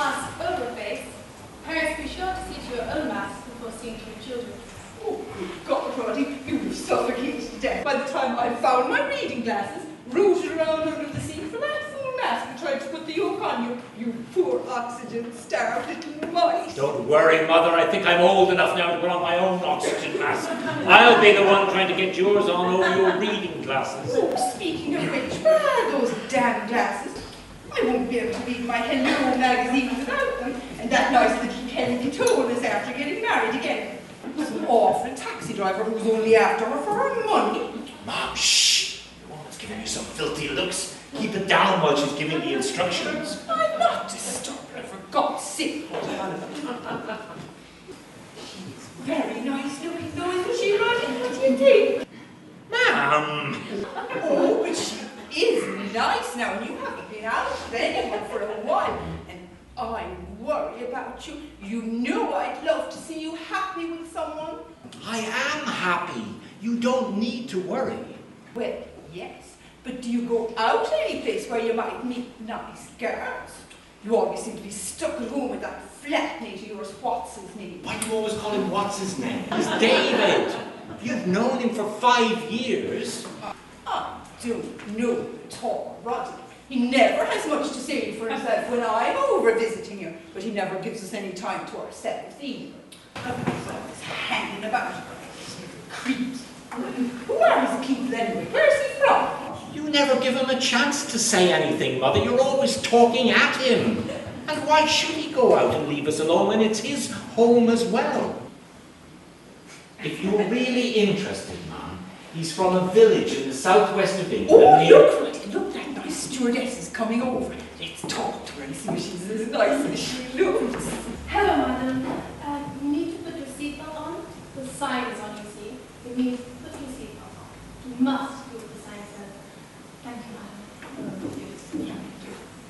mask over face. Parents, be sure to see to your own masks before seeing to your children. Oh, good God, Roddy, you were suffocated to death by the time I found my reading glasses, rooted around under the seat for that full mask and tried to put the yoke on you. You poor oxygen-starved little mice. Don't worry, Mother. I think I'm old enough now to put on my own oxygen mask. I'll be the one trying to get yours on over your reading glasses. Oh, speaking of which, where are those damn glasses? I won't be able to read my Hello magazine without them. And that nice little Kelly told us after getting married again. It was an awful taxi driver who was only after her for her money. Mom, shh! Your woman's giving you some filthy looks. Keep it down while she's giving the instructions. I'm not disturbed her, for God's sake. She's very nice looking though, isn't she, Roddy? What do you think? Ma'am! Oh, but she is nice now, and you haven't been out with anyone for a while. And I worry about you. You know I'd love to see you happy with someone. I am happy. You don't need to worry. Well, yes, but do you go out any place where you might meet nice girls? You always seem to be stuck at home with that flatmate of yours. What's his name? Why do you always call him what's his name? It's David. You've known him for 5 years. I don't know at all, Roddy. He never has much to say for himself when I'm over visiting you, but he never gives us any time to ourselves either. He's always hanging about. Creeps. Who are his people anyway? Where's he from? You never give him a chance to say anything, Mother. You're always talking at him. And why should he go out and leave us alone when it's his home as well? If you're really interested, Mum, he's from a village in the southwest of England. Oh, look, that nice stewardess is coming over. Let's talk to her and see if she's as nice as she looks. Hello, madam. You need to put your seatbelt on. The sign is on your seat. It means put your seatbelt on. You must do what the sign says. Thank you,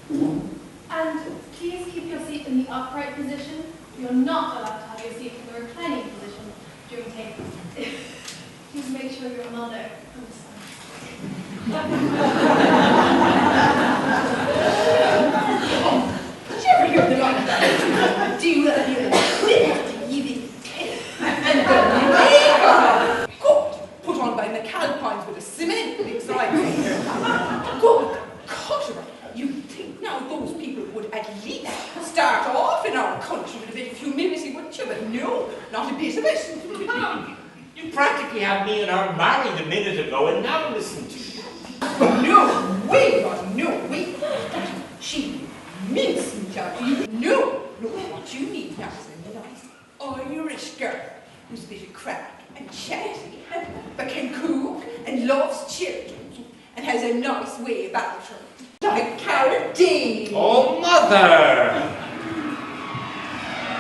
madam. And please keep your seat in the upright position. You're not allowed to have your seat in the reclining position during takeoff. Please make sure your mother understands. Did you ever hear the like that? Do you ever hear the and the makeup? God, put on by McAlpines with a cement inside. Good cutter. You'd think now those people would at least start off in our country with a bit of humility, wouldn't you? But no, not a bit of it. Mum, you practically had me and her married a minute ago, and now listen to you. No way, Roddy, no way. That cheap mincemeat out of you. No, what you need now is a nice Irish girl who's a bit of crack and chatty, but can cook and loves children and has a nice way about her. Like Carradine. Oh, Mother!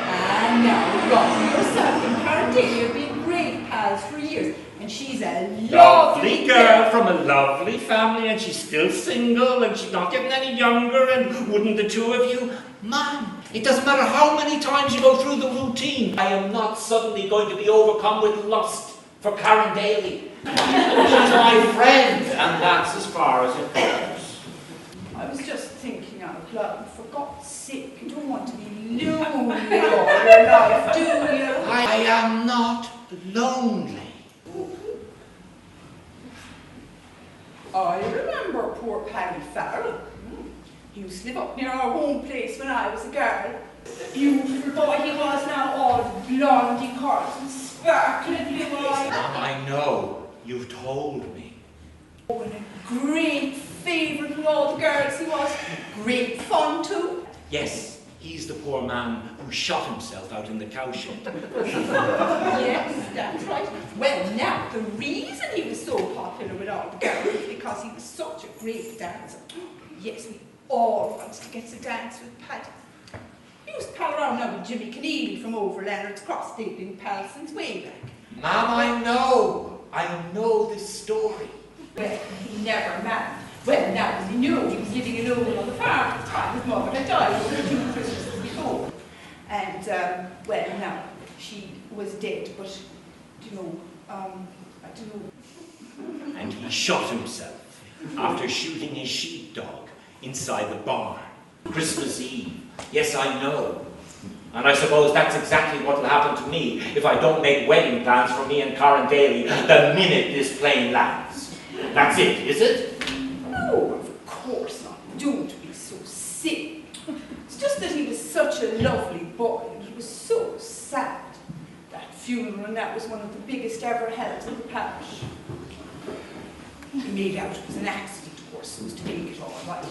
And now, Roddy, yourself and Carradine have been great pals for years. And she's a lovely girl from a lovely family, and she's still single, and she's not getting any younger, and wouldn't the two of you? Mom, it doesn't matter how many times you go through the routine. I am not suddenly going to be overcome with lust for Karen Daly. She's my friend, and that's as far as it goes. I was just thinking out loud, for God's sake, you don't want to be lonely all your life, do you? I am not lonely. I remember poor Paddy Farrell. He used to live up near our home place when I was a girl. Beautiful boy he was now, all blondie curls and sparkling blue eyes. Mom, I know. You've told me. Oh, and a great favourite with all the girls he was. Great fun too. Yes, he's the poor man who shot himself out in the cowshed. Yes, that's right. Well, now, the reason he was so popular with all the girls is because he was such a great dancer. Yes, we all wanted to get to dance with Paddy. He used to pal around now with Jimmy Keneally from over Leonard's Cross. They'd been pals since way back. Mom, I know this story. Well, he never married. Well, now, as he knew, he was living alone on the farm at the time. His mother had died over 2 Christmases before. And, well, now, she was dead, but, you know, I don't know. And he shot himself after shooting his sheepdog inside the barn. Christmas Eve, Yes, I know. And I suppose that's exactly what will happen to me if I don't make wedding plans for me and Karen Daly the minute this plane lands. That's it, is it? No, of course not. Don't be so silly. It's just that he was such a lovely boy and he was so sad. That funeral, and that was one of the biggest ever held in the parish. He made out it was an accident, of course, so as to make it all right.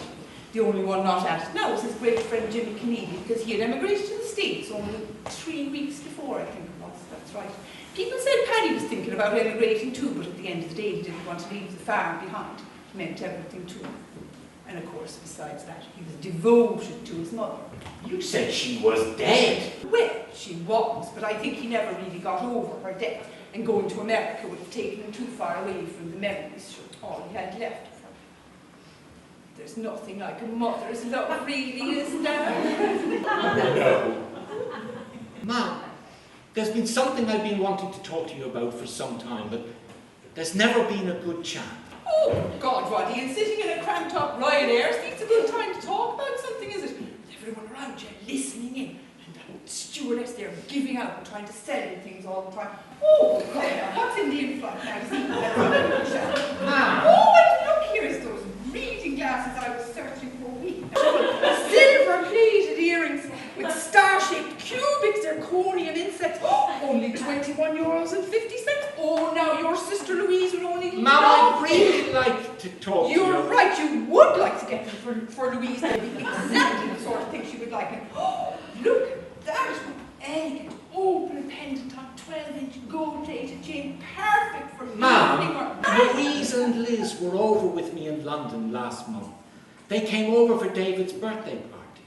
The only one not at it now was his great friend Jimmy Kennedy, because he had emigrated to the States only 3 weeks before, I think it was. That's right. People said Paddy was thinking about emigrating too, but at the end of the day he didn't want to leave the farm behind. It meant everything to him. And of course, besides that, he was devoted to his mother. You said she was dead. Well, she was, but I think he never really got over her death, and going to America would have taken him too far away from the memories, all he had left. There's nothing like a mother's love, really, is there? No. Mom, there's been something I've been wanting to talk to you about for some time, but there's never been a good chance. Oh, God, Roddy, and sitting in a cramped up Ryanair, it's a good time to talk about something, is it? With everyone around you listening in, and that stewardess there giving out and trying to sell you things all the time. Oh, God, what's in the in-flight magazine? Mom! Oh, and look, here's those reading glasses I was searching for a week. Silver-plated earrings with star-shaped cubic zirconium insets. Oh, only €21.50. Oh, now your sister Louise would only... Mom, I'd really like to talk to you. You're right, you would like to get them for Louise. They'd be exactly the sort of thing she would like. And, oh, look at that elegant, open pendant on 12-inch gold-plated chain. Perfect for Mom, Louise and Liz were over with me in London last month. They came over for David's birthday party.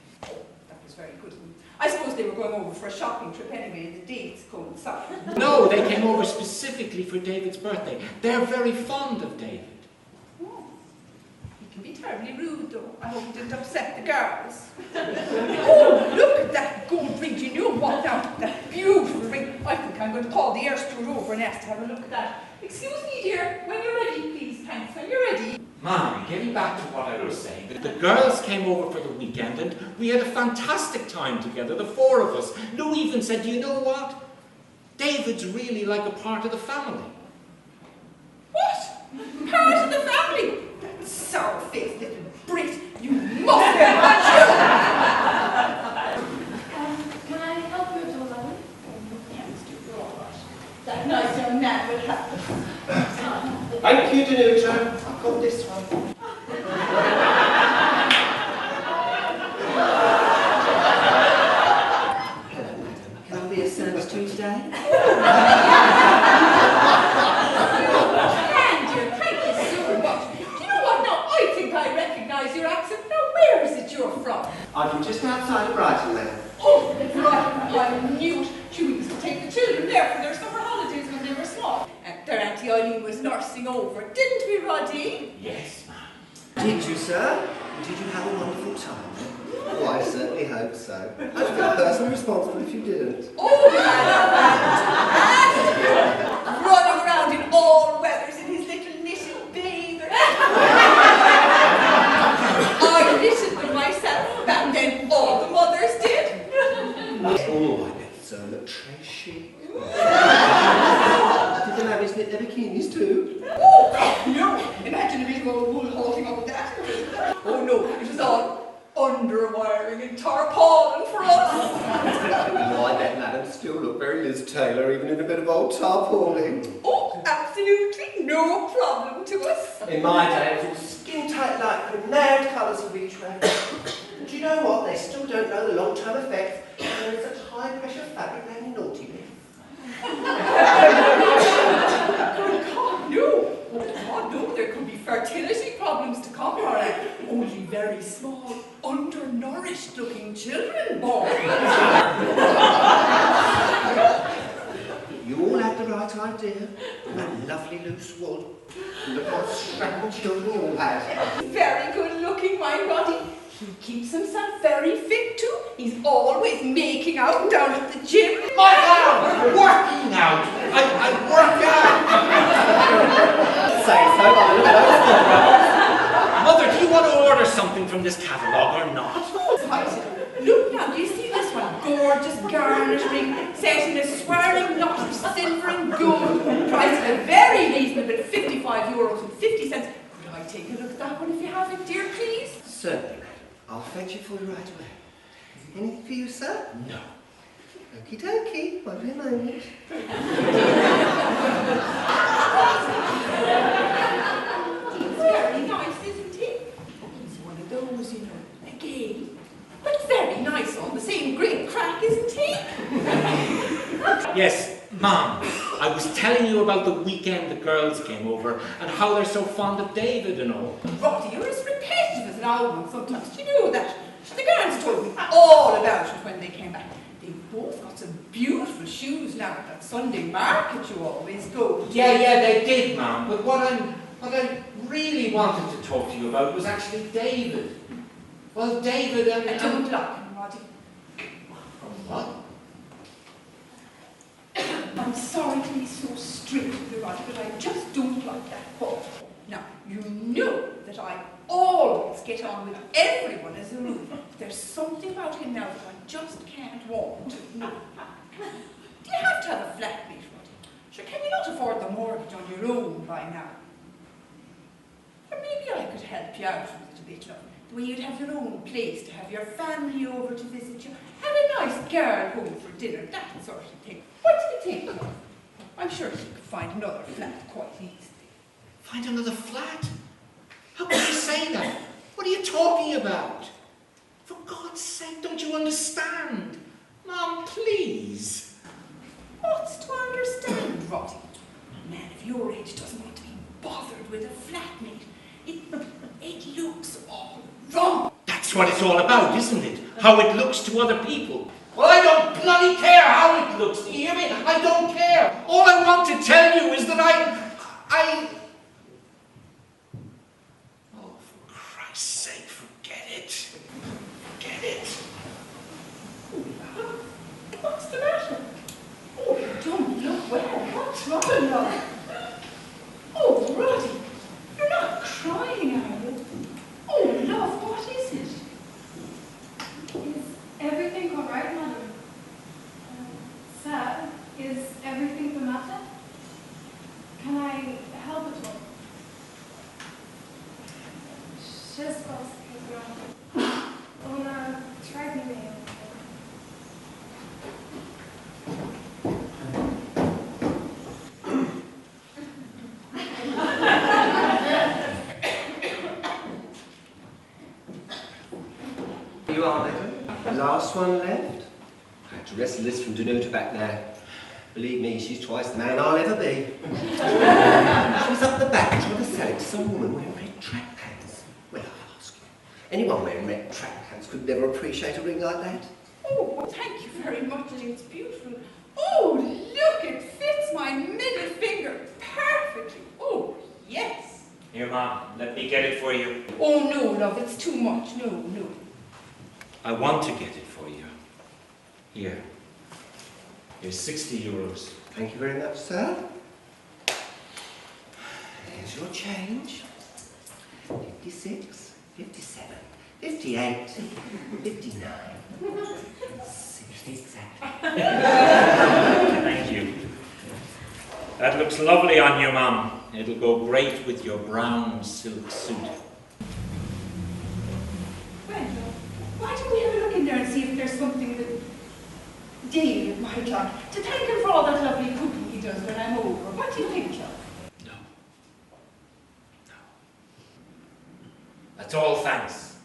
That was very good of them. I suppose they were going over for a shopping trip anyway, and the dates coincide. No, they came over specifically for David's birthday. They're very fond of David. Oh, he can be terribly rude, though. I hope he didn't upset the girls. Oh, look at that gold ring. Do you know what now? That beautiful ring. I think I'm going to call the air steward over and ask to have a look at that. Excuse me, dear. When you're ready, please. Thanks. When you're ready. Mom, getting back to what I was saying, the girls came over for the weekend and we had a fantastic time together, the four of us. Lou even said, do you know what? David's really like a part of the family. What? Part of the family? That sour-faced little Brit. You must have my Can I help you at all, Alyn? Yes, you're all right. That nice young man would have to... Thank you, Danuta. I've got this one. Hello, madam. Can I be of service to you today? And dear, thank you so much. Do you know what now? I think I recognise your accent. Now, where is it you're from? I'm from just outside of Brighton, madam. Oh, right. I knew it. She used to take the children there for their summer holidays when they were small. Their Auntie Alynn was nursing over, didn't we, Roddy? Yes, Mom. Did you, sir? Did you have a wonderful time? Oh, I certainly hope so. I'd feel personally responsible if you didn't. Oh, fantastic! Running around in all weathers in his little knitted bather. I knitted them myself, and then all the mothers did. Oh, I bet so look trashy. Did the ladies knit their bikinis too? Oh, no! Imagine a bit of old wool holding up with that. Oh, no, it was all underwiring and tarpaulin for us. Oh, I bet madam still look very Liz Taylor, even in a bit of old tarpaulin. Oh, absolutely no problem to us. In my day, it was all skin-tight lycra, nailed colours of each way. And do you know what? They still don't know the long-term effects. There is such high-pressure fabric making naughty bits. Good God, no! Oh, God, no, there could be fertility problems to come, or only very small, undernourished-looking children born. You all had the right idea. That lovely loose wool. Look what scrapple children you all had. Very good-looking, my Roddy. He keeps himself very fit, too. He's always making out down at the gym. My God! Working out! I work out! Say so, but look at those. Mother, do you want to order something from this catalogue or not? Right. Look now, You see this one? Gorgeous garnet ring, set in a swirling knot of silver and gold, priced at a very reasonable €55.50. Could I take a look at that one if you have it, dear, please? Certainly, madam. I'll fetch it for you right away. Anything for you, sir? No. Okie dokie, won't be a moment. It's very nice, isn't it? It's one of those, you know, again. But very nice, all the same. Great crack, isn't he? Yes, Mom, I was telling you about the weekend the girls came over and how they're so fond of David and all. Roddy, you're as repetitive as an old one sometimes. Do you know that? The girls told me all about it when they came back. They both got some beautiful shoes now at that Sunday market you always go to. Yeah, they did, Mom. But what I really wanted to talk to you about was actually David. Well, David and... I don't like him, Roddy. What? I'm sorry to be so strict with you, Roddy, but I just don't like that boy. Now, you know that I always get on with everyone as a rule. There's something about him now that I just can't want. No. Do you have to have a flatmate, Roddy? Sure, can you not afford the mortgage on your own by now? Or maybe I could help you out with it a bit, love. The way you'd have your own place to have your family over to visit you, have a nice girl home for dinner, that sort of thing. What do you think, love? I'm sure you could find another flat quite easily. Find another flat? How can you say that? What are you talking about? For God's sake, don't you understand? Mom, please. What's to understand, Roddy? A man of your age doesn't want to be bothered with a flatmate. It looks all wrong. That's what it's all about, isn't it? How it looks to other people. Well, I don't bloody care how it looks. Do you hear me? I don't care. All I want to tell you is that I... Oh, for Christ's sake, forget it. Forget it. What's the matter? Oh, you don't look well. What's wrong, love? Oh, Roddy, you're not crying, are you? Oh, love, what is it? Is everything all right, madam? Sir, is everything the matter? Can I help at all? Wszystko jest Ona tried me. You are, madam. The last one left. I had to wrestle this from Denuta back now. Believe me, she's twice the man I'll ever be. She was up the back trying to sell it to some woman wearing red track pants. Well, I'll ask you. Anyone wearing red track pants could never appreciate a ring like that. Oh, well, thank you very much, it's beautiful. Oh, look, it fits my middle finger perfectly. Oh, yes. Here, Mom, let me get it for you. Oh, no, love, it's too much. No, no. I want to get it for you. Here. Here's €60. Thank you very much, sir. Here's your change. 56, 57, 58, 59, 60 exactly. Thank you. That looks lovely on you, Mom. It'll go great with your brown silk suit. Well, why don't we have a look in there and see if there's something that David might like? To thank him for all that lovely cooking he does when I'm over. What do you think, love? No. No. That's all, thanks.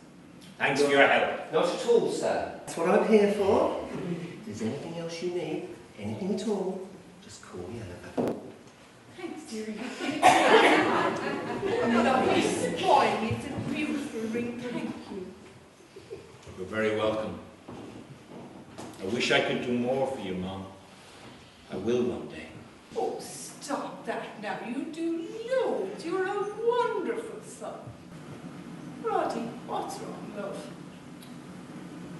Thanks for your help. Not at all, sir. That's what I'm here for. If there's anything else you need, anything at all, just call me over. Thanks, dearie. Lovely spoil. It's a beautiful ring. Thank you. You're very welcome. I wish I could do more for you, Mom. I will one day. Oh, stop that now. You do loads. You're a wonderful son. Roddy, what's wrong, love?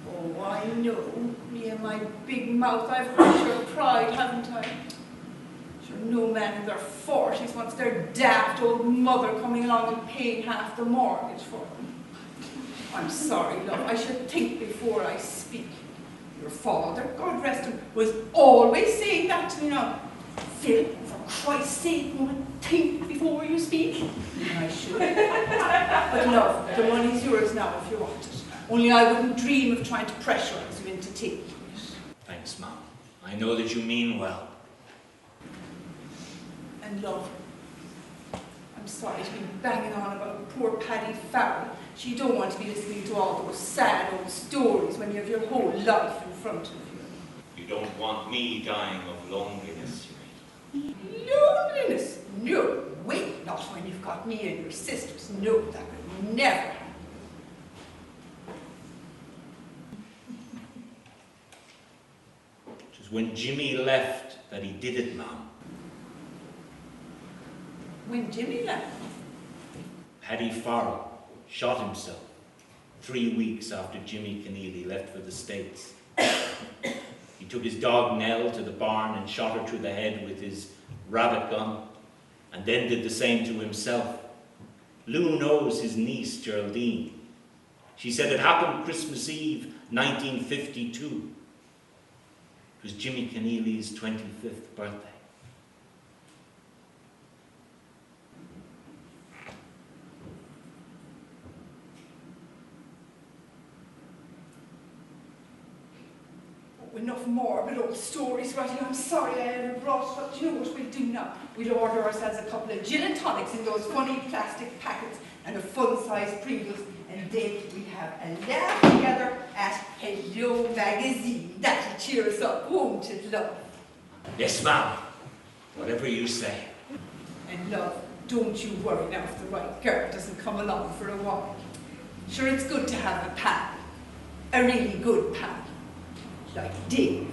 Oh, I know. Me and my big mouth. I've hurt your pride, haven't I? Sure, no man in their 40s wants their daft old mother coming along and paying half the mortgage for them. I'm sorry, love. I should think before I speak. father, God rest him, was always saying that to me now. Phil, for Christ's sake, woman, think before you speak. And I should. But love, the money's yours now if you want it. Only I wouldn't dream of trying to pressurize you into taking it. Thanks, Mum. I know that you mean well. And love, I'm sorry to be banging on about poor Paddy Farrell. She don't want to be listening to all those sad old stories when you have your whole life in front of you. You don't want me dying of loneliness, you mean? Loneliness? No way, not when you've got me and your sisters. No, that would never happen. It was when Jimmy left that he did it, Mum. When Jimmy left? Paddy Farrell shot himself 3 weeks after Jimmy Keneally left for the States. He took his dog Nell to the barn and shot her through the head with his rabbit gun, and then did the same to himself. Lou knows his niece, Geraldine. She said it happened Christmas Eve, 1952. It was Jimmy Keneally's 25th birthday. Enough more but old stories, right? I'm sorry I ever brought it up. Do you know what we'll do now? We'll order ourselves a couple of gin and tonics in those funny plastic packets and a fun-sized Pringles, and then we have a laugh together at Hello Magazine. That'll cheer us up, won't it, love? Yes, Mum. Whatever you say. And love, don't you worry now if the right girl doesn't come along for a while. Sure, it's good to have a pal. A really good pal. Like David.